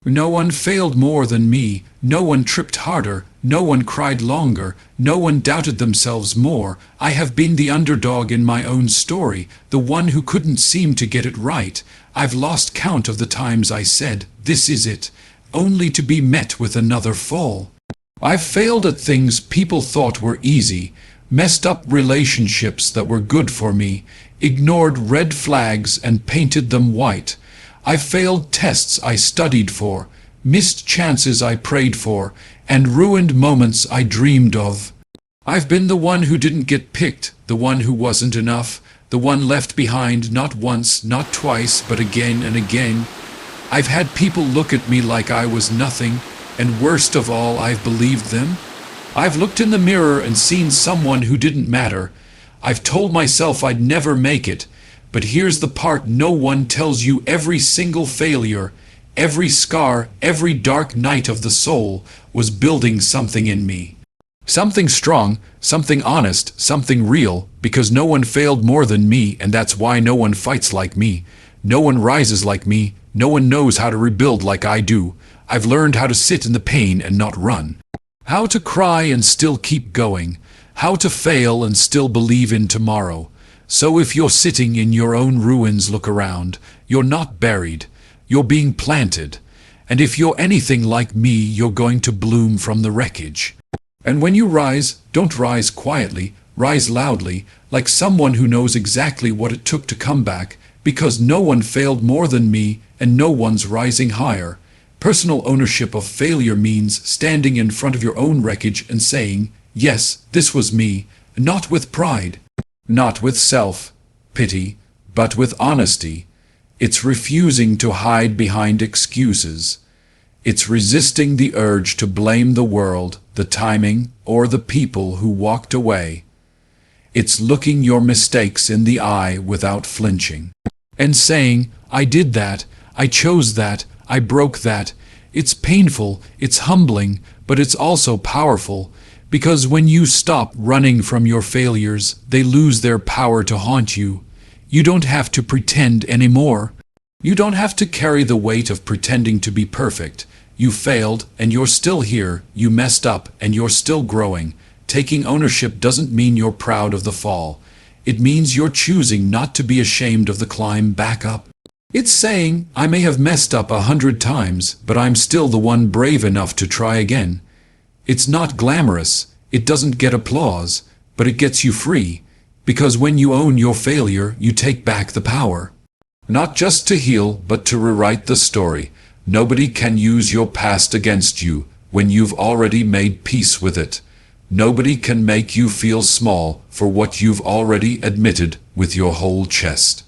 No one failed more than me, no one tripped harder, no one cried longer, no one doubted themselves more. I have been the underdog in my own story, the one who couldn't seem to get it right. I've lost count of the times I said, "This is it," only to be met with another fall. I've failed at things people thought were easy, messed up relationships that were good for me, ignored red flags and painted them white. I've failed tests I studied for, missed chances I prayed for, and ruined moments I dreamed of. I've been the one who didn't get picked, the one who wasn't enough, the one left behind not once, not twice, but again and again. I've had people look at me like I was nothing, and worst of all, I've believed them. I've looked in the mirror and seen someone who didn't matter. I've told myself I'd never make it. But here's the part no one tells you: every single failure, every scar, every dark night of the soul was building something in me. Something strong, something honest, something real, because no one failed more than me, and that's why no one fights like me. No one rises like me. No one knows how to rebuild like I do. I've learned how to sit in the pain and not run. How to cry and still keep going. How to fail and still believe in tomorrow. So if you're sitting in your own ruins, look around. You're not buried. You're being planted. And if you're anything like me, you're going to bloom from the wreckage. And when you rise, don't rise quietly, rise loudly, like someone who knows exactly what it took to come back, because no one failed more than me, and no one's rising higher. Personal ownership of failure means standing in front of your own wreckage and saying, "Yes, this was me," not with pride, not with self-pity, but with honesty. It's refusing to hide behind excuses. It's resisting the urge to blame the world, the timing, or the people who walked away. It's looking your mistakes in the eye without flinching, and saying, "I did that, I chose that, I broke that." It's painful, it's humbling, but it's also powerful, because when you stop running from your failures, they lose their power to haunt you. You don't have to pretend anymore. You don't have to carry the weight of pretending to be perfect. You failed, and you're still here. You messed up, and you're still growing. Taking ownership doesn't mean you're proud of the fall. It means you're choosing not to be ashamed of the climb back up. It's saying, "I may have messed up 100 times, but I'm still the one brave enough to try again." It's not glamorous, it doesn't get applause, but it gets you free, because when you own your failure, you take back the power. Not just to heal, but to rewrite the story. Nobody can use your past against you when you've already made peace with it. Nobody can make you feel small for what you've already admitted with your whole chest.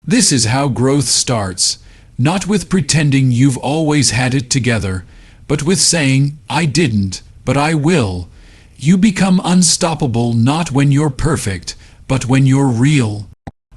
This is how growth starts, not with pretending you've always had it together, but with saying, "I didn't, but I will." You become unstoppable not when you're perfect, but when you're real.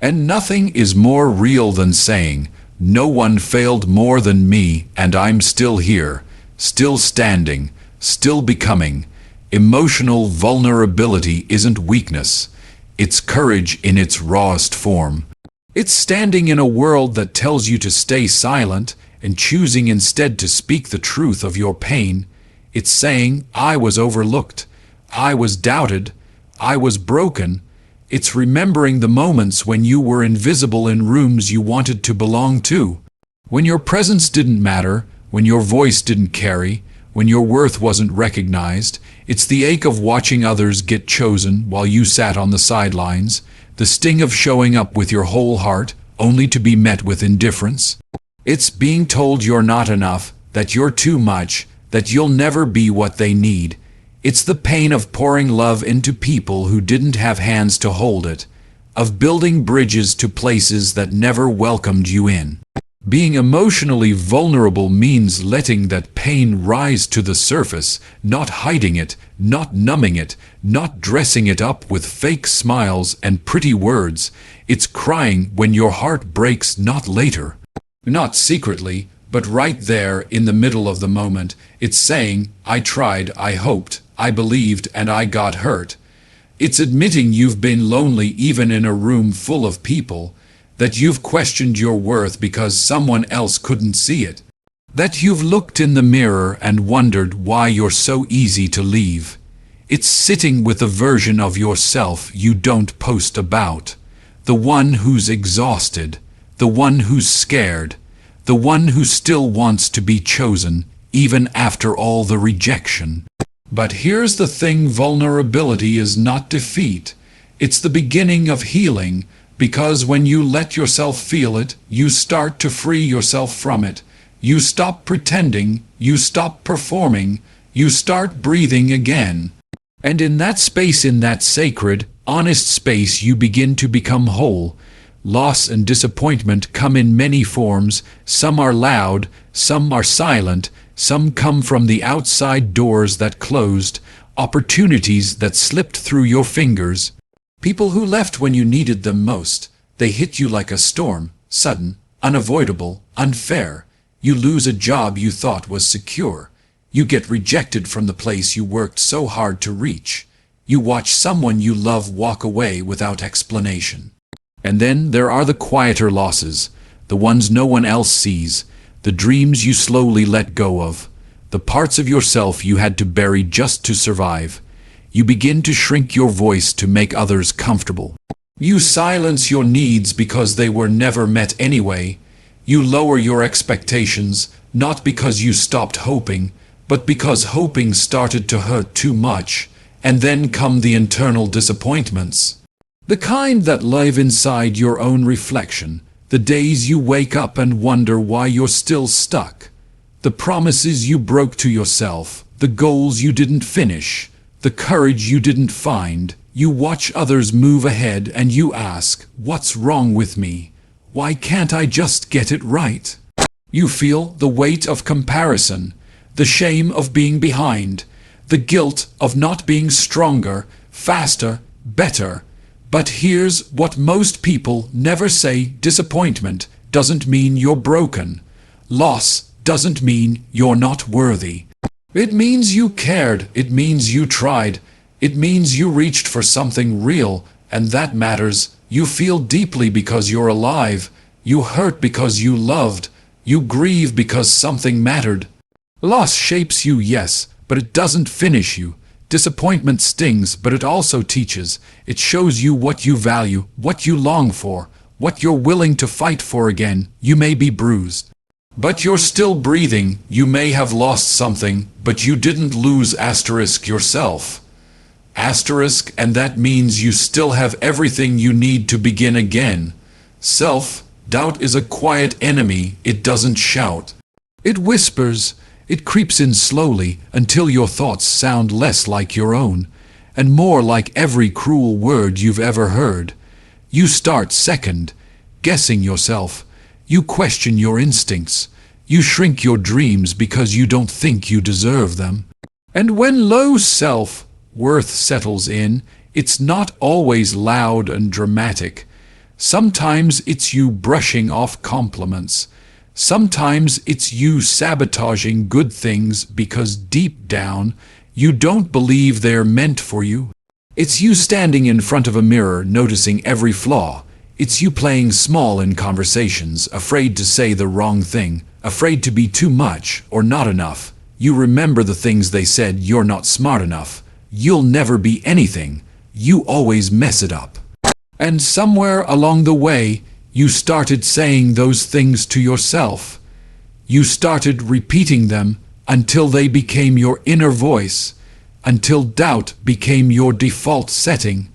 And nothing is more real than saying, "No one failed more than me, and I'm still here, still standing, still becoming." Emotional vulnerability isn't weakness. It's courage in its rawest form. It's standing in a world that tells you to stay silent and choosing instead to speak the truth of your pain. It's saying, "I was overlooked. I was doubted. I was broken." It's remembering the moments when you were invisible in rooms you wanted to belong to. When your presence didn't matter, when your voice didn't carry, when your worth wasn't recognized. It's the ache of watching others get chosen while you sat on the sidelines. The sting of showing up with your whole heart, only to be met with indifference. It's being told you're not enough, that you're too much, that you'll never be what they need. It's the pain of pouring love into people who didn't have hands to hold it, of building bridges to places that never welcomed you in. Being emotionally vulnerable means letting that pain rise to the surface, not hiding it, not numbing it, not dressing it up with fake smiles and pretty words. It's crying when your heart breaks, not later. Not secretly, but right there in the middle of the moment. It's saying, "I tried, I hoped, I believed, and I got hurt." It's admitting you've been lonely even in a room full of people, that you've questioned your worth because someone else couldn't see it. That you've looked in the mirror and wondered why you're so easy to leave. It's sitting with a version of yourself you don't post about. The one who's exhausted, the one who's scared, the one who still wants to be chosen, even after all the rejection. But here's the thing, vulnerability is not defeat. It's the beginning of healing, because when you let yourself feel it, you start to free yourself from it. You stop pretending, you stop performing, you start breathing again. And in that space, in that sacred, honest space, you begin to become whole. Loss and disappointment come in many forms. Some are loud, some are silent, some come from the outside doors that closed, opportunities that slipped through your fingers. People who left when you needed them most. They hit you like a storm, sudden, unavoidable, unfair. You lose a job you thought was secure. You get rejected from the place you worked so hard to reach. You watch someone you love walk away without explanation. And then there are the quieter losses, the ones no one else sees, the dreams you slowly let go of, the parts of yourself you had to bury just to survive. You begin to shrink your voice to make others comfortable. You silence your needs because they were never met anyway. You lower your expectations, not because you stopped hoping, but because hoping started to hurt too much, and then come the internal disappointments. The kind that live inside your own reflection, the days you wake up and wonder why you're still stuck, the promises you broke to yourself, the goals you didn't finish, the courage you didn't find. You watch others move ahead and you ask, what's wrong with me? Why can't I just get it right? You feel the weight of comparison, the shame of being behind, the guilt of not being stronger, faster, better. But here's what most people never say: disappointment doesn't mean you're broken. Loss doesn't mean you're not worthy. It means you cared, it means you tried, it means you reached for something real, and that matters. You feel deeply because you're alive. You hurt because you loved. You grieve because something mattered. Loss shapes you, yes, but it doesn't finish you. Disappointment stings, but it also teaches. It shows you what you value, what you long for, what you're willing to fight for again. You may be bruised, but you're still breathing. You may have lost something, but you didn't lose yourself. And that means you still have everything you need to begin again. Self-doubt is a quiet enemy. It doesn't shout. It whispers. It creeps in slowly until your thoughts sound less like your own, and more like every cruel word you've ever heard. You start second, guessing yourself. You question your instincts. You shrink your dreams because you don't think you deserve them. And when low self-worth settles in, it's not always loud and dramatic. Sometimes it's you brushing off compliments. Sometimes it's you sabotaging good things because deep down you don't believe they're meant for you. It's you standing in front of a mirror noticing every flaw. It's you playing small in conversations, afraid to say the wrong thing, afraid to be too much or not enough. You remember the things they said: you're not smart enough, you'll never be anything, you always mess it up. And somewhere along the way, you started saying those things to yourself. You started repeating them until they became your inner voice, until doubt became your default setting.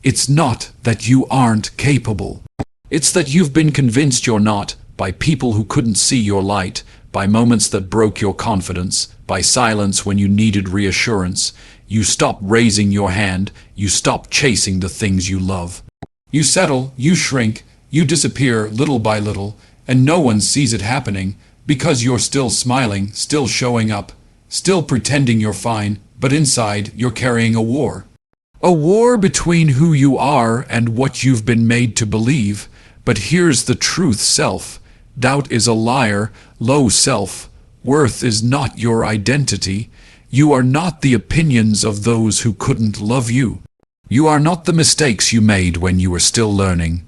It's not that you aren't capable. It's that you've been convinced you're not, by people who couldn't see your light, by moments that broke your confidence, by silence when you needed reassurance. You stop raising your hand, you stop chasing the things you love. You settle, you shrink, you disappear little by little, and no one sees it happening because you're still smiling, still showing up, still pretending you're fine, but inside you're carrying a war. A war between who you are and what you've been made to believe. But here's the truth: self-doubt is a liar. Low self-worth is not your identity. You are not the opinions of those who couldn't love you. You are not the mistakes you made when you were still learning.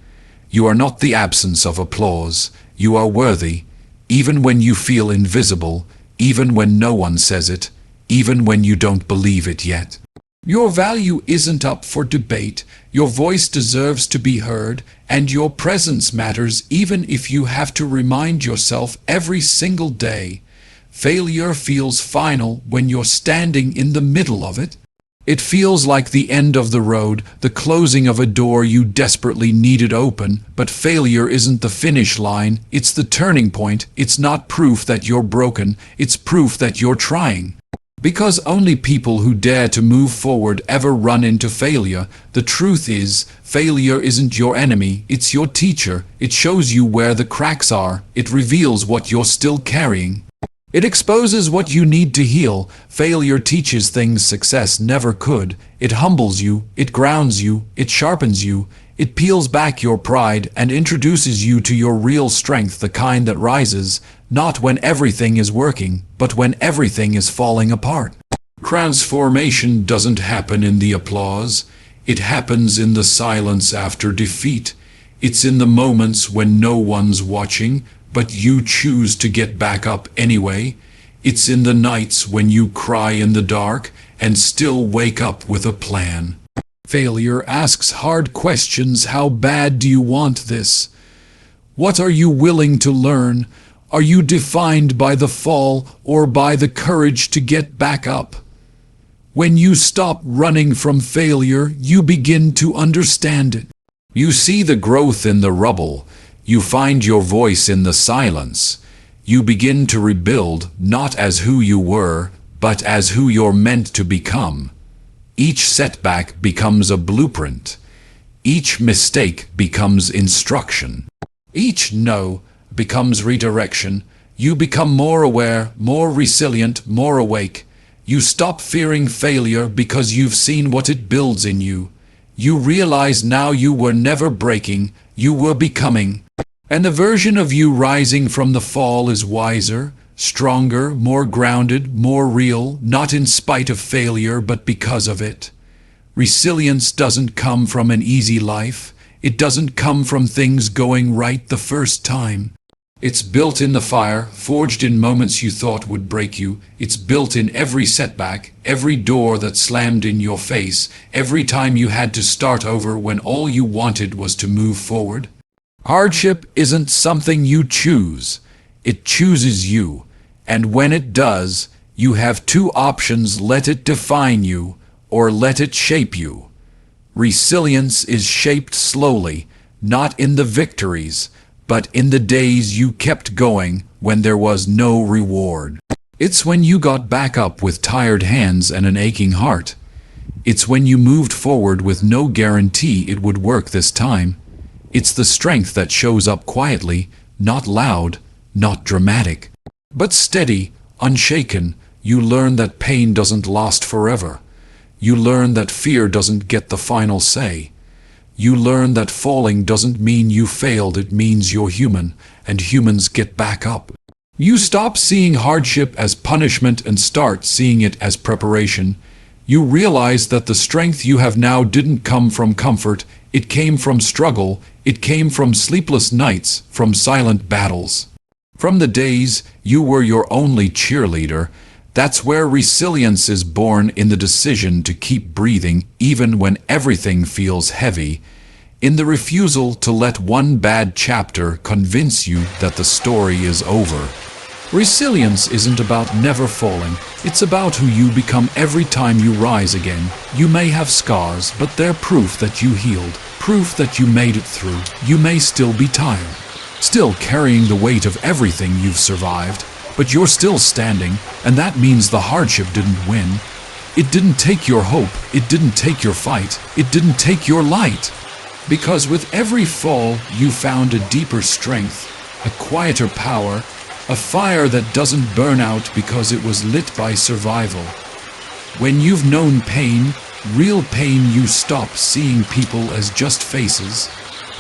You are not the absence of applause. You are worthy. even when you feel invisible, even when no one says it, even when you don't believe it yet. Your value isn't up for debate, your voice deserves to be heard, and your presence matters even if you have to remind yourself every single day. Failure feels final when you're standing in the middle of it. It feels like the end of the road, the closing of a door you desperately needed open, but failure isn't the finish line, it's the turning point. It's not proof that you're broken, it's proof that you're trying. Because only people who dare to move forward ever run into failure. The truth is, failure isn't your enemy, it's your teacher. It shows you where the cracks are, it reveals what you're still carrying. It exposes what you need to heal. Failure teaches things success never could. It humbles you, it grounds you, it sharpens you, it peels back your pride and introduces you to your real strength, the kind that rises, not when everything is working, but when everything is falling apart. Transformation doesn't happen in the applause. It happens in the silence after defeat. It's in the moments when no one's watching, but you choose to get back up anyway. It's in the nights when you cry in the dark and still wake up with a plan. Failure asks hard questions. How bad do you want this? What are you willing to learn? Are you defined by the fall or by the courage to get back up? When you stop running from failure, you begin to understand it. You see the growth in the rubble. You find your voice in the silence. You begin to rebuild, not as who you were, but as who you're meant to become. Each setback becomes a blueprint. Each mistake becomes instruction. Each no becomes redirection. You become more aware, more resilient, more awake. You stop fearing failure because you've seen what it builds in you. You realize now you were never breaking, you were becoming. And the version of you rising from the fall is wiser, stronger, more grounded, more real, not in spite of failure, but because of it. Resilience doesn't come from an easy life. It doesn't come from things going right the first time. It's built in the fire, forged in moments you thought would break you. It's built in every setback, every door that slammed in your face, every time you had to start over when all you wanted was to move forward. Hardship isn't something you choose. It chooses you. And when it does, you have two options: let it define you, or let it shape you. Resilience is shaped slowly, not in the victories, but in the days you kept going when there was no reward. It's when you got back up with tired hands and an aching heart. It's when you moved forward with no guarantee it would work this time. It's the strength that shows up quietly, not loud, not dramatic, but steady, unshaken. You learn that pain doesn't last forever. You learn that fear doesn't get the final say. You learn that falling doesn't mean you failed, it means you're human, and humans get back up. You stop seeing hardship as punishment and start seeing it as preparation. You realize that the strength you have now didn't come from comfort, it came from struggle, it came from sleepless nights, from silent battles. From the days you were your only cheerleader. That's where resilience is born, in the decision to keep breathing even when everything feels heavy, in the refusal to let one bad chapter convince you that the story is over. Resilience isn't about never falling, it's about who you become every time you rise again. You may have scars, but they're proof that you healed, proof that you made it through. You may still be tired, still carrying the weight of everything you've survived, but you're still standing, and that means the hardship didn't win. It didn't take your hope, it didn't take your fight, it didn't take your light. Because with every fall, you found a deeper strength, a quieter power, a fire that doesn't burn out because it was lit by survival. When you've known pain, real pain, you stop seeing people as just faces.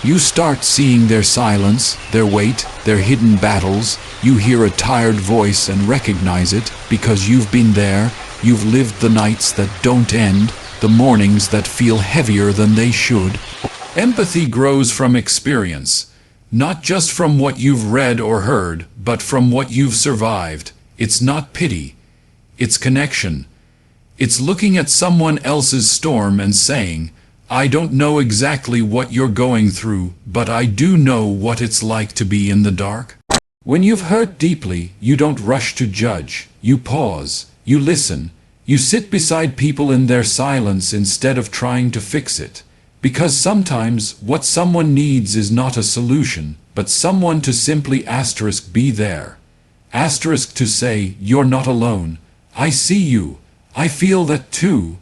You start seeing their silence, their weight, their hidden battles. You hear a tired voice and recognize it because you've been there. You've lived the nights that don't end, the mornings that feel heavier than they should. Empathy grows from experience. Not just from what you've read or heard, but from what you've survived. It's not pity. It's connection. It's looking at someone else's storm and saying, I don't know exactly what you're going through, but I do know what it's like to be in the dark. When you've hurt deeply, you don't rush to judge. You pause. You listen. You sit beside people in their silence instead of trying to fix it. Because sometimes what someone needs is not a solution, but someone to simply be there. To say, you're not alone. I see you. I feel that too.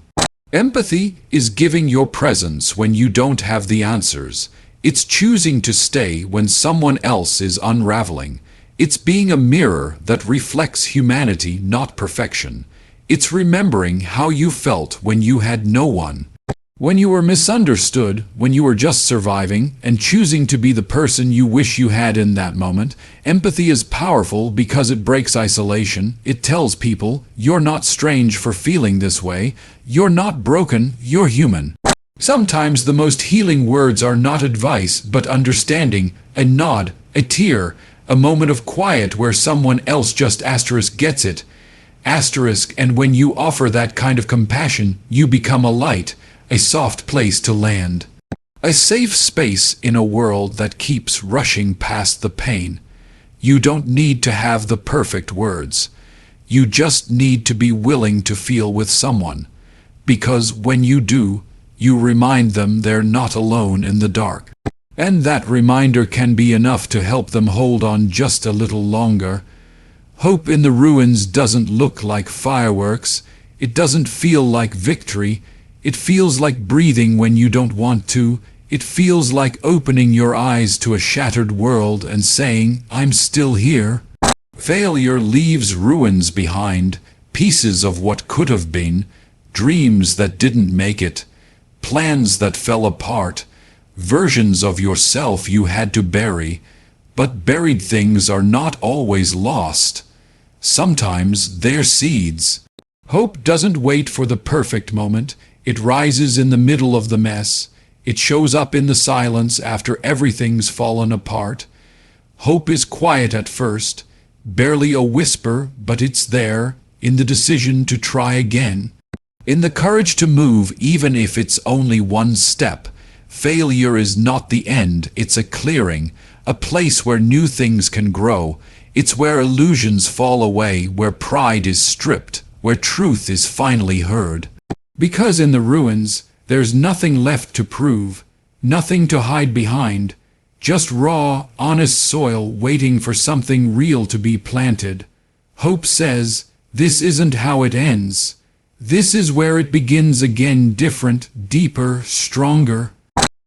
Empathy is giving your presence when you don't have the answers. It's choosing to stay when someone else is unraveling. It's being a mirror that reflects humanity, not perfection. It's remembering how you felt when you had no one. When you were misunderstood, when you were just surviving, and choosing to be the person you wish you had in that moment. Empathy is powerful because it breaks isolation. It tells people, you're not strange for feeling this way. You're not broken, you're human. Sometimes the most healing words are not advice, but understanding, a nod, a tear, a moment of quiet where someone else just gets it. And when you offer that kind of compassion, you become a light. A soft place to land. A safe space in a world that keeps rushing past the pain. You don't need to have the perfect words. You just need to be willing to feel with someone. Because when you do, you remind them they're not alone in the dark. And that reminder can be enough to help them hold on just a little longer. Hope in the ruins doesn't look like fireworks. It doesn't feel like victory. It feels like breathing when you don't want to. It feels like opening your eyes to a shattered world and saying, I'm still here. Failure leaves ruins behind, pieces of what could have been, dreams that didn't make it, plans that fell apart, versions of yourself you had to bury. But buried things are not always lost. Sometimes they're seeds. Hope doesn't wait for the perfect moment. It rises in the middle of the mess. It shows up in the silence after everything's fallen apart. Hope is quiet at first, barely a whisper, but it's there, in the decision to try again. In the courage to move even if it's only one step. Failure is not the end, it's a clearing, a place where new things can grow. It's where illusions fall away, where pride is stripped, where truth is finally heard. Because in the ruins, there's nothing left to prove, nothing to hide behind, just raw, honest soil waiting for something real to be planted. Hope says, this isn't how it ends. This is where it begins again, different, deeper, stronger.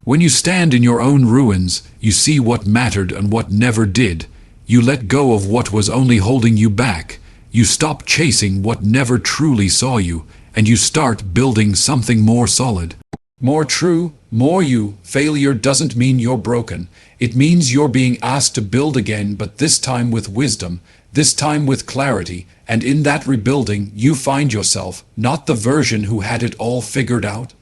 When you stand in your own ruins, you see what mattered and what never did. You let go of what was only holding you back. You stop chasing what never truly saw you. And you start building something more solid. More true, more you. Failure doesn't mean you're broken. It means you're being asked to build again, but this time with wisdom, this time with clarity, and in that rebuilding you find yourself, not the version who had it all figured out,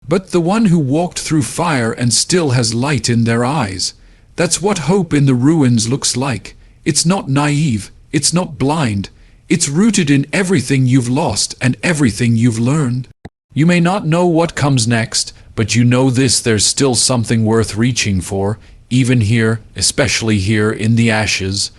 but the one who walked through fire and still has light in their eyes. That's what hope in the ruins looks like. It's not naive, it's not blind. It's rooted in everything you've lost and everything you've learned. You may not know what comes next, but you know this: there's still something worth reaching for, even here, especially here in the ashes.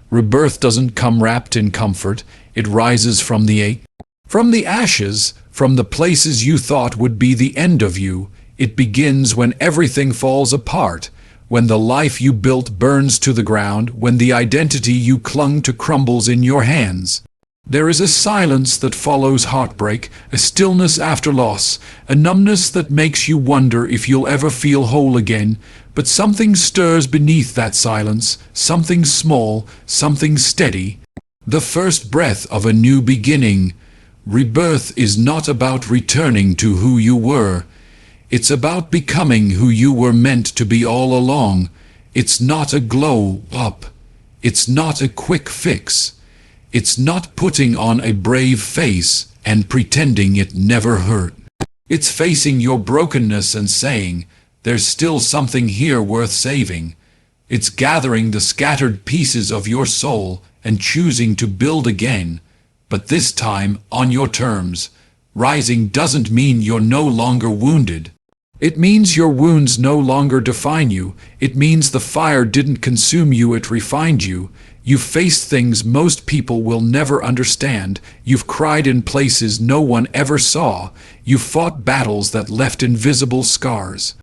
Rebirth doesn't come wrapped in comfort, it rises from the ashes, from the places you thought would be the end of you. It begins when everything falls apart, when the life you built burns to the ground, when the identity you clung to crumbles in your hands. There is a silence that follows heartbreak, a stillness after loss, a numbness that makes you wonder if you'll ever feel whole again. But something stirs beneath that silence, something small, something steady. The first breath of a new beginning. Rebirth is not about returning to who you were. It's about becoming who you were meant to be all along. It's not a glow up. It's not a quick fix. It's not putting on a brave face and pretending it never hurt. It's facing your brokenness and saying, there's still something here worth saving. It's gathering the scattered pieces of your soul and choosing to build again, but this time on your terms. Rising doesn't mean you're no longer wounded. It means your wounds no longer define you. It means the fire didn't consume you, it refined you. You've faced things most people will never understand. You've cried in places no one ever saw. You've fought battles that left invisible scars.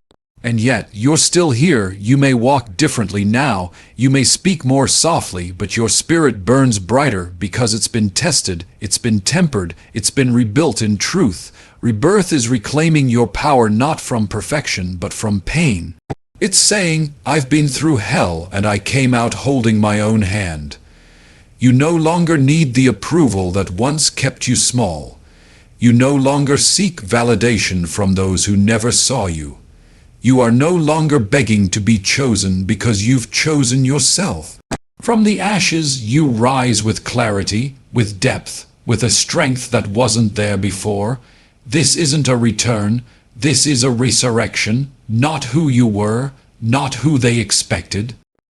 And yet, you're still here. You may walk differently now. You may speak more softly, but your spirit burns brighter because it's been tested, it's been tempered, it's been rebuilt in truth. Rebirth is reclaiming your power not from perfection, but from pain. It's saying, I've been through hell and I came out holding my own hand. You no longer need the approval that once kept you small. You no longer seek validation from those who never saw you. You are no longer begging to be chosen because you've chosen yourself. From the ashes you rise with clarity, with depth, with a strength that wasn't there before. This isn't a return, this is a resurrection, not who you were, not who they expected,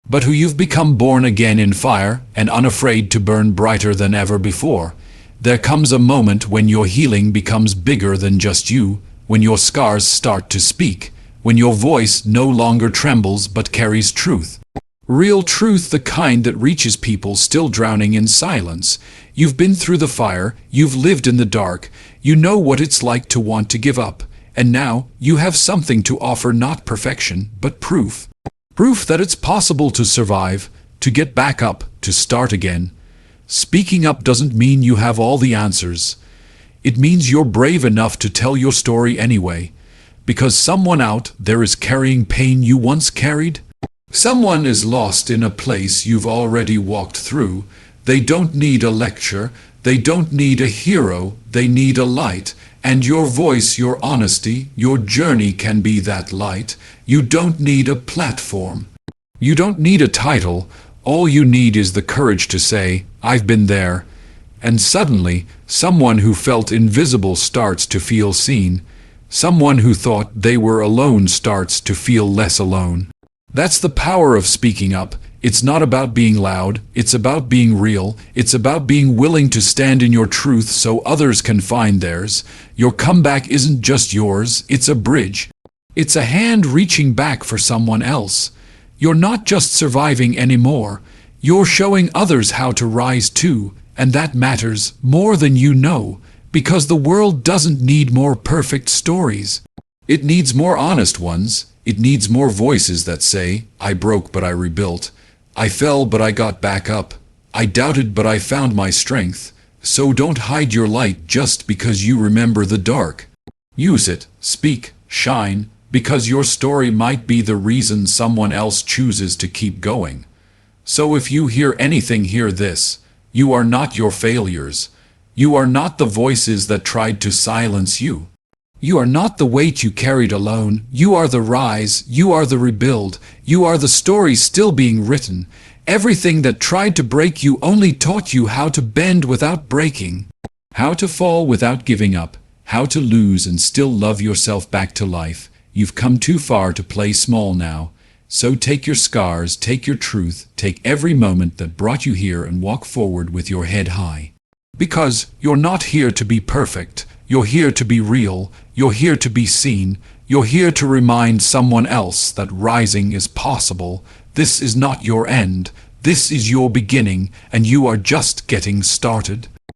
but who you've become, born again in fire and unafraid to burn brighter than ever before. There comes a moment when your healing becomes bigger than just you, when your scars start to speak, when your voice no longer trembles but carries truth. Real truth, the kind that reaches people still drowning in silence. You've been through the fire, you've lived in the dark, you know what it's like to want to give up, and now you have something to offer, not perfection, but proof. Proof that it's possible to survive, to get back up, to start again. Speaking up doesn't mean you have all the answers. It means you're brave enough to tell your story anyway. Because someone out there is carrying pain you once carried. Someone is lost in a place you've already walked through. They don't need a lecture, they don't need a hero, they need a light. And your voice, your honesty, your journey can be that light. You don't need a platform. You don't need a title. All you need is the courage to say, I've been there. And suddenly, someone who felt invisible starts to feel seen. Someone who thought they were alone starts to feel less alone. That's the power of speaking up. It's not about being loud, it's about being real, it's about being willing to stand in your truth so others can find theirs. Your comeback isn't just yours, it's a bridge. It's a hand reaching back for someone else. You're not just surviving anymore, you're showing others how to rise too, and that matters more than you know. Because the world doesn't need more perfect stories. It needs more honest ones. It needs more voices that say, I broke but I rebuilt. I fell but I got back up. I doubted but I found my strength. So don't hide your light just because you remember the dark. Use it, speak, shine, because your story might be the reason someone else chooses to keep going. So if you hear anything, hear this. You are not your failures. You are not the voices that tried to silence you. You are not the weight you carried alone. You are the rise. You are the rebuild. You are the story still being written. Everything that tried to break you only taught you how to bend without breaking, how to fall without giving up, how to lose and still love yourself back to life. You've come too far to play small now. So take your scars, take your truth, take every moment that brought you here and walk forward with your head high. Because you're not here to be perfect, you're here to be real, you're here to be seen, you're here to remind someone else that rising is possible. This is not your end, this is your beginning, and you are just getting started.